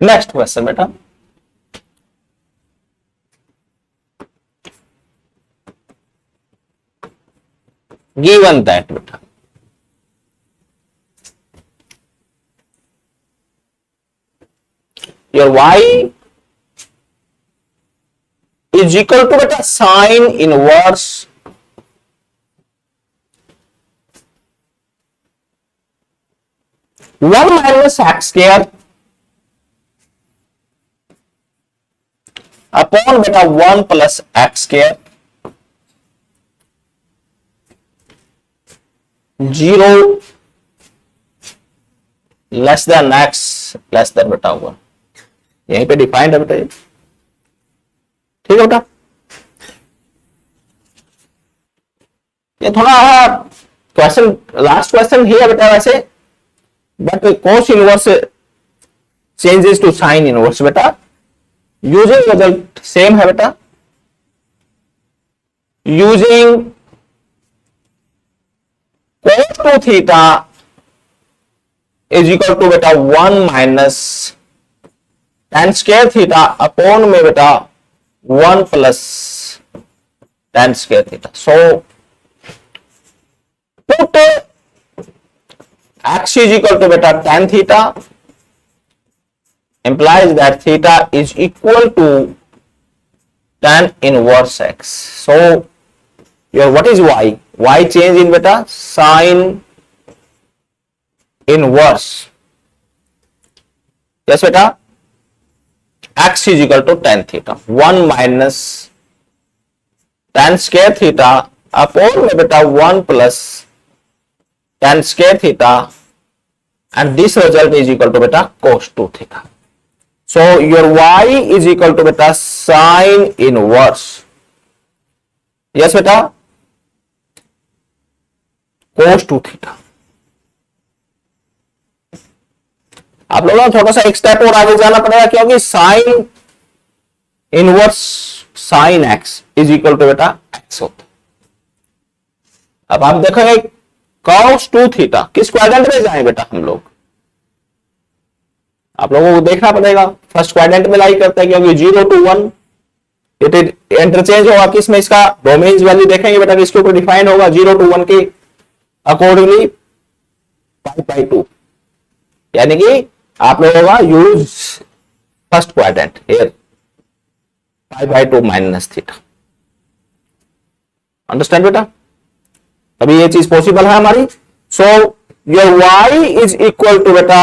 Next question बेटा, given that बेटा your y is equal to बेटा sine inverse one minus x square upon बेटा one plus x square, zero less than x less than बेटा one, यहीं पे defined है बेटा ये, ठीक है बेटा। ये थोड़ा क्वेश्चन, लास्ट क्वेश्चन ही है बेटा वैसे, but cos inverse changes to sine inverse बेटा, यूजिंग रिजल्ट सेम है बेटा, using cos two theta is equal to बेटा one minus tan square theta upon में बेटा one plus tan square theta. So put x is equal to beta tan theta implies that theta is equal to tan inverse x. So your what is y? Y change in beta sin inverse. Yes beta, x is equal to tan theta, 1 minus tan square theta upon में beta 1 plus tan square theta, and this result is equal to beta cos 2 theta. So your y is equal to beta sin inverse, yes beta, cos 2 theta. आप लोगों को थोड़ा सा एक step और आगे जाना पड़ेगा, क्योंकि sine inverse sine X is equal to बेटा एक्स होता। अब आप देखोगे cos 2 थीटा किस क्वाड्रेंट में जाए बेटा हम लोग, आप लोगों को देखना पड़ेगा, फर्स्ट क्वाड्रेंट में लाई करते हैं, क्योंकि 0 to 1 इट इंटरचेंज होगा किसमें, इसका डोमेन्स वैल्यू देखेंगे बेटा किसके ऊपर डिफाइन होगा, 0 to 1 के अकॉर्डिंगली π/2, यानी कि आप लोगों का use first quadrant here π/2 minus theta. Understand बेटा, अभी ये चीज पॉसिबल है हमारी। So your y is equal to बेटा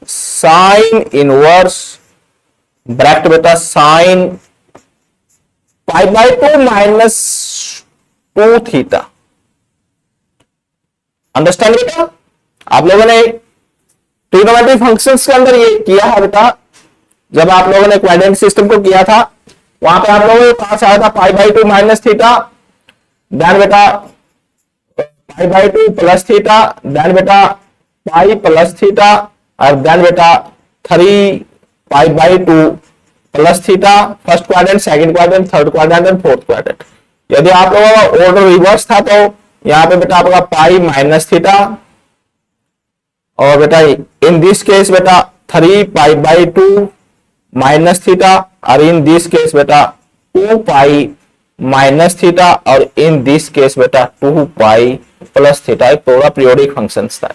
साइन इनवर्स ब्रैकेट बेटा साइन π/2 माइनस 2 थीटा। अंडरस्टैंड बेटा, आप लोगों ने ट्रिग्नोमेट्री फंक्शंस के अंदर ये किया है बेटा, जब आप लोगों ने क्वाड्रेंट सिस्टम को किया था, वहां पे आप लोगों के पास आया था π/2 माइनस थीटा, देन बेटा π/2 प्लस थीटा, देन बेटा पाई प्लस थीटा, और देन बेटा 3 π/2 plus theta, first quadrant, second quadrant, third quadrant and fourth quadrant. यदि आप लोगों का ऑर्डर रिवर्स था तो यहाँ पे बेटा आपका पाई माइनस थीटा, और बेटा इन दिस केस बेटा 3 π/2 माइनस थीटा, और इन दिस केस बेटा 2 पाई माइनस थीटा, और इन दिस केस बेटा 2 पाई प्लस थीटा। एक पूरा पीरियोडिक फंक्शंस था।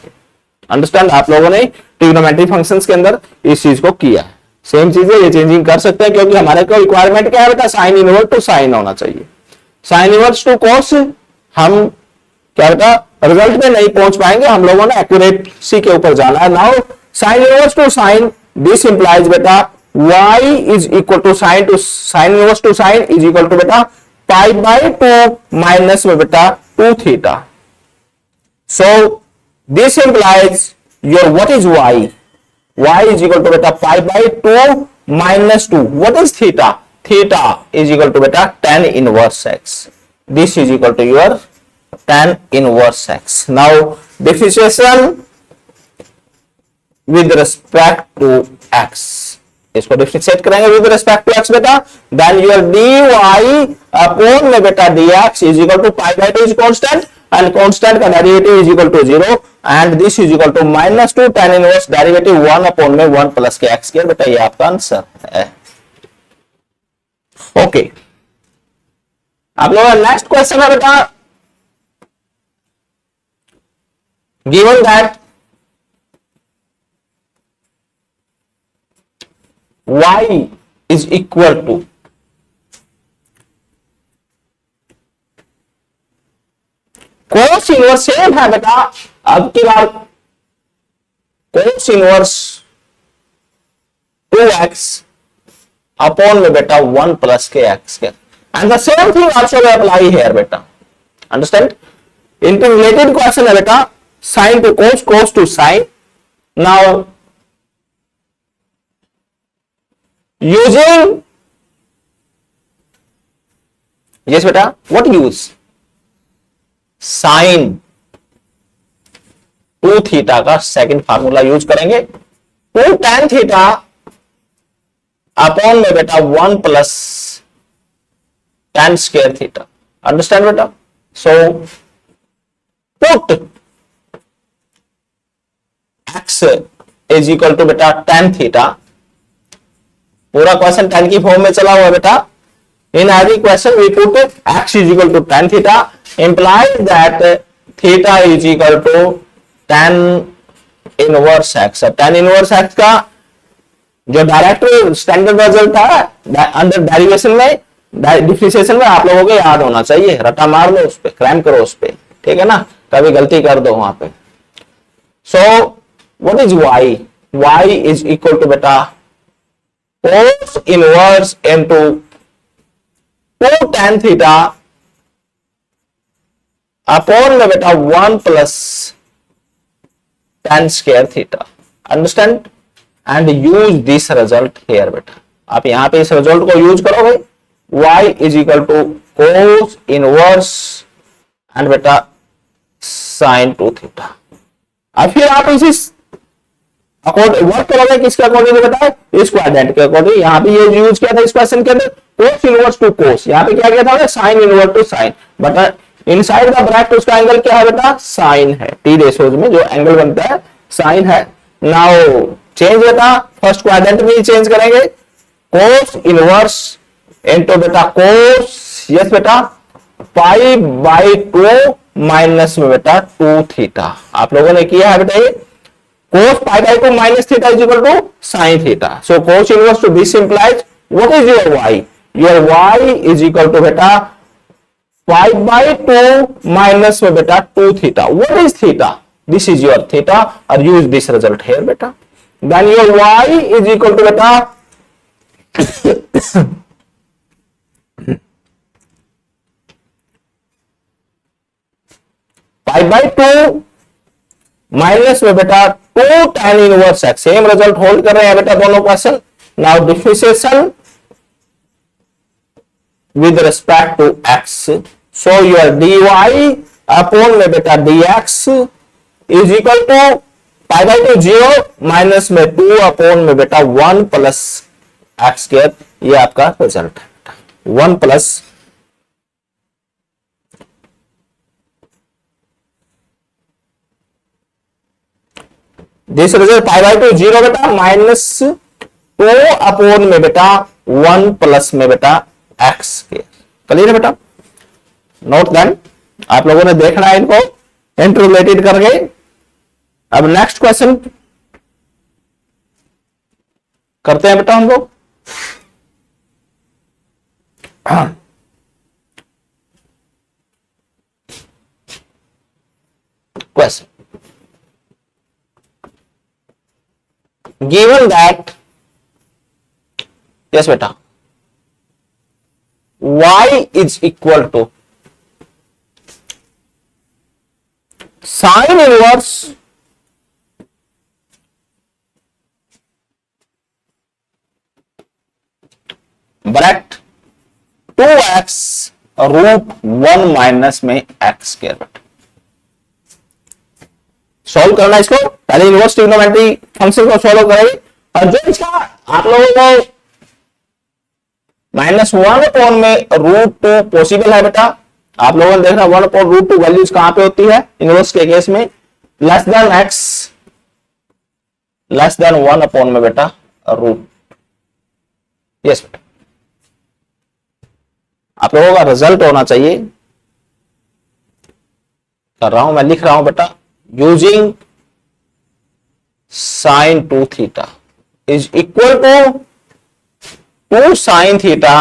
अंडरस्टैंड, आप लोगों ने ट्रिग्नोमेट्री फंक्शंस के अंदर इस चीज को किया है। सेम चीज है, ये चेंजिंग कर सकते हैं, क्योंकि हमारे को रिक्वायरमेंट क्या है बेटा, साइन इनवर्स टू साइन होना चाहिए। साइन इनवर्स टू कॉस हम क्या बेटा रिजल्ट में नहीं पहुंच पाएंगे, हम लोगों ने एक्यूरेसी के ऊपर जाना है। Now sine inverse to sine, this implies बेटा y is equal to sine inverse to sine is equal to बेटा π/2 माइनस में बेटा 2 theta. So this implies your what is y, y is equal to beta π/2 minus 2. What is theta? Theta is equal to beta tan inverse x. This is equal to your tan inverse x. Now differentiation with respect to x. इसको differentiate करेंगे with respect to x बेटा, then your dy upon में बेटा dx is equal to π/2 is constant, and constant का derivative is equal to 0 and this is equal to -2 tan inverse derivative 1 upon में 1 plus के x square. बेटा ये आपका answer है। ओके, आप लोगों का नेक्स्ट क्वेश्चन है बेटा, given that y is equal to cos inverse same है बेटा, अब की बार कोस इनवर्स 2x अपॉन में बेटा 1 प्लस के एक्स के, and the same thing also we apply here बेटा, अंडरस्टैंड। इनटू रिलेटेड क्वेश्चन है बेटा, sine to cos, cos to sine. Now using, yes बेटा, what use? साइन 2 थीटा का second formula use करेंगे, 2 tan थीटा अपॉन में बेटा 1 plus tan square theta, understand बेटा। So put x is equal to बेटा tan theta, पूरा question tan की form में चला हुआ बेटा। इन every question we put x is equal to tan theta, implies that theta is equal to tan inverse x। अब tan inverse x का जो डायरेक्ट स्टैंडर्ड रिजल्ट था अंडर डेरिवेशन में, डिफरेंशिएशन में आप लोगों को याद होना चाहिए, रटा मार लो उस पे, क्रैम करो उस पे, ठीक है ना, कभी गलती कर दो वहां पे। So what is y? y is equal to बेटा cos inverse into 2 tan theta upon में बेटा 1 plus tan square theta, understand, and use this result here बेटा। आप यहां पे इस रिजल्ट को यूज करोगे, y is equal to cos inverse and बेटा साइन 2 थीटा। अब फिर आप इसी अकॉर्डिंग वर्क करोगे, किसके अकॉर्डिंग बेटा? इस क्वाड्रेंट के अकॉर्डिंग। यहां पे ये यूज किया था इस क्वेश्चन के अंदर कोस इनवर्स टू कोस, यहां पे क्या किया था? Sine inverse to sine, but inside the bracket उसका एंगल क्या है बेटा? साइन है। टी रेशोज में जो एंगल बनता है साइन है। नाउ चेंज बेटा, फर्स्ट क्वाड्रेंट में चेंज करेंगे, कोस इनवर्स इनटू बेटा कोस, यस बेटा, पाई बाई 2 माइनस में बेटा 2 थीटा। आप लोगों ने किया है बेटा ये cos pi by 2 minus theta is equal to sin theta. So cos inverse to this implies what is your y? Your y is equal to beta pi by 2 minus में beta 2 theta. What is theta? This is your theta, or use this result here beta. Then your y is equal to beta pi by 2 minus में बेटा 2 tan इनवर्स x। Same result hold कर रहे हैं बेटा दोनों क्वेश्चन। Now differentiation with respect to x, so your dy upon में बेटा dx is equal to pi by 2 0 minus में 2 अपॉन में बेटा 1 प्लस एक्स स्क्वायर। ये आपका रिजल्ट है बेटा, 1 plus this result pi by 2 0 बेटा माइनस 2 अपॉन में बेटा 1 प्लस में बेटा एक्स स्क्वायर। क्लियर है बेटा? नोट देन, आप लोगों ने देखना है इनको इंटररिलेटेड करके। अब नेक्स्ट क्वेश्चन करते हैं बेटा हम लोग। Question given that, yes beta, y is equal to sin inverse bracket 2x root 1 minus में x स्क्वायर। सॉल्व करना इसको, पहले इनवर्स ट्रिग्नोमेट्री फंक्शन को सॉल्व करेंगे। और जो इसका आप लोगों को -1 अपॉन में √2 पॉसिबल है बेटा, आप लोगों ने देखना 1/√2 वैल्यूज कहां पे होती है इनवर्स के केस में, less than x less than 1 में बेटा रूट। यस बेटा, आप लोगों का रिजल्ट होना चाहिए, कर रहा हूं मैं, लिख रहा हूं बेटा, using sin 2 theta is equal to 2 sin theta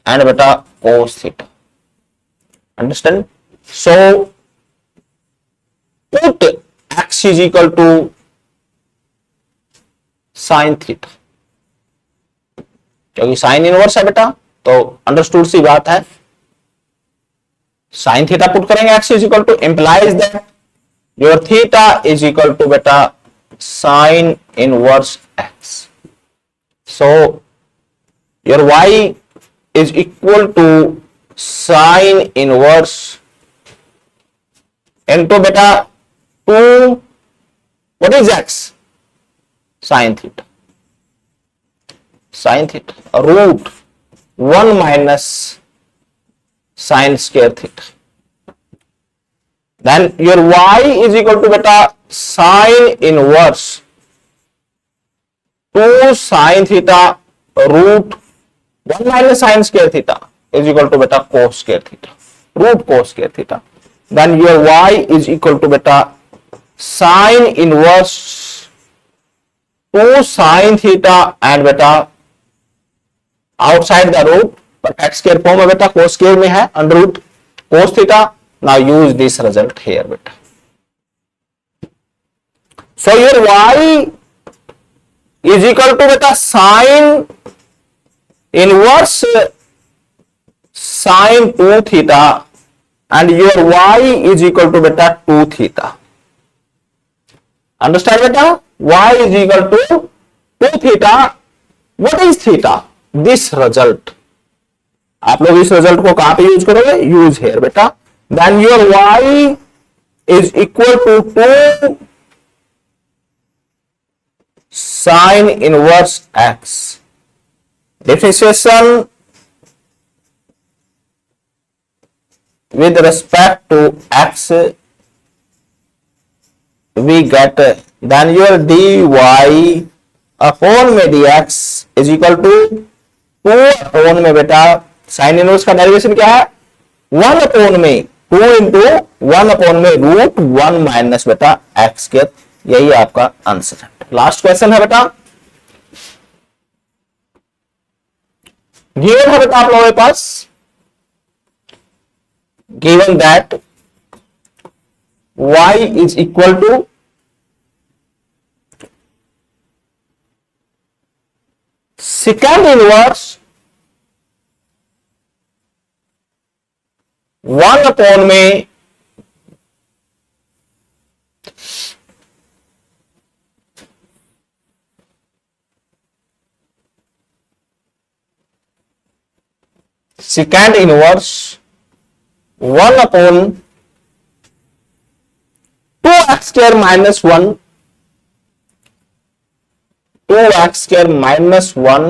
and beta cos theta. Understand? So put x is equal to sin theta, क्योंकि साइन इनवर्स है बेटा, तो अंडरस्टूड सी बात है, साइन थीटा पुट करेंगे x is equal to, implies that your theta is equal to बेटा sine inverse x. So your y is equal to sine inverse into beta 2, what is x? Sine theta. Sine theta root 1 minus sine square theta. Then your y is equal to beta sine inverse 2 sine theta root 1 minus sine square theta is equal to beta cos square theta, root cos square theta. Then your y is equal to beta sine inverse 2 sine theta and beta outside the root, but x square form में बेटा cos square में है under root cos theta. Now use this result here beta. So your y is equal to beta sine inverse sin 2 theta and your y is equal to beta 2 theta. Understand beta? Y is equal to 2 theta. What is theta? This result. आप लोग इस result को कहां पे use करोगे? Use hair बेटा. Then your y is equal to 2 sin inverse x. Differentiation with respect to x we get, then your dy upon में dx is equal to 2 upon में बेटा साइन इनवर्स का derivation क्या है? 1 upon में 2 into 1 upon में root 1 minus बेटा x के. यही आपका आंसर है. लास्ट क्वेश्चन है बेटा, गिवन है बेटा आप लोगों के पास, given that y is equal to secant inverse 1 upon में secant inverse 1 upon 2x square minus 1, 2x square minus 1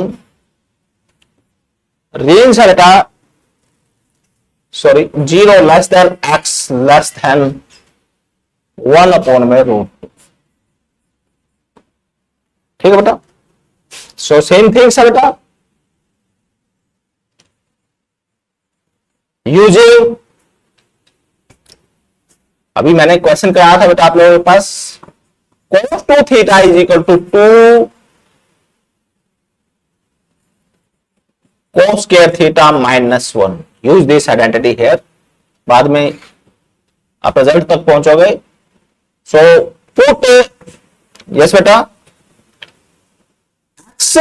range है बेटा, sorry 0 less than x less than 1 upon में रूट. ठीक है बेटा. सो सेम थिंग्स है बेटा, यूजिंग, अभी मैंने क्वेश्चन कराया था बेटा आप लोगों के पास, cos 2 theta is equal to 2 cos square theta minus 1. Use this identity here. बाद में आप रिजल्ट तक पहुंचोगे. सो पुट, यस बेटा, x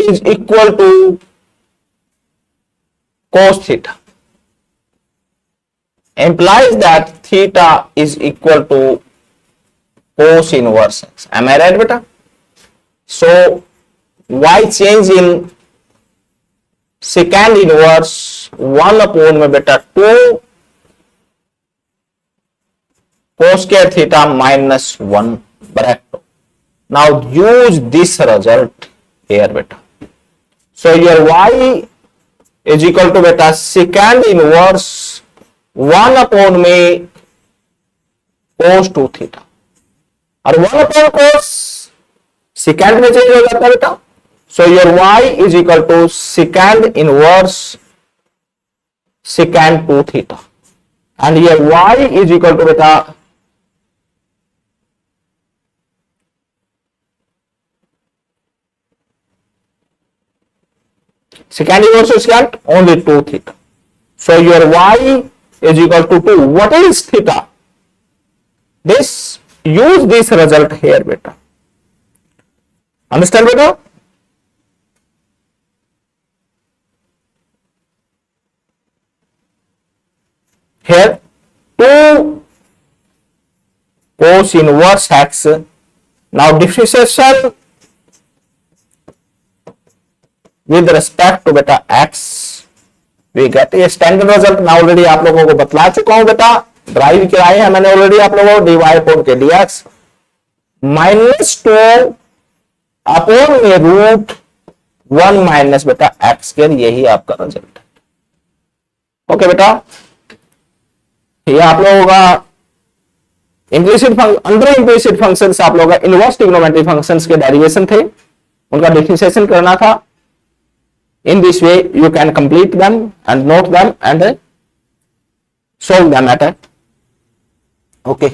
is equal to cos theta implies that theta is equal to cos inverse x. Am I right beta? So y change in secant inverse 1 upon में बेटा 2 cos square theta minus 1 bracket. Now use this result here beta. So your y is equal to बेटा secant inverse 1/में cos 2 theta, और 1/cos secant में change हो जाता है बेटा। So your y is equal to secant inverse secant 2 theta, and ये y is equal to बेटा secant inverse of secant only 2 theta. So your y is equal to 2. What is theta? This, use this result here beta. Understand beta? Here 2 cos inverse x. Now differentiation with respect to beta x we get a standard result। मैं already आप लोगों को बतला चुका हूं बेटा, drive कराए हैं मैंने ऑलरेडी आप लोगों को dy अपॉन के dx -2 अपॉन में रूट 1 माइनस बेटा एक्स स्क्वायर, यही आपका रिजल्ट है। ओके बेटा, ये आप लोगों का इम्प्लिसिट अंडर इम्प्लिसिट फंक्शंस, आप लोगों का इनवर्स ट्रिग्नोमेट्रिक फंक्शंस के डेरिवेशन थे, उनका डिफरेंशिएशन करना था। In this way you can complete them and note them and solve them at a okay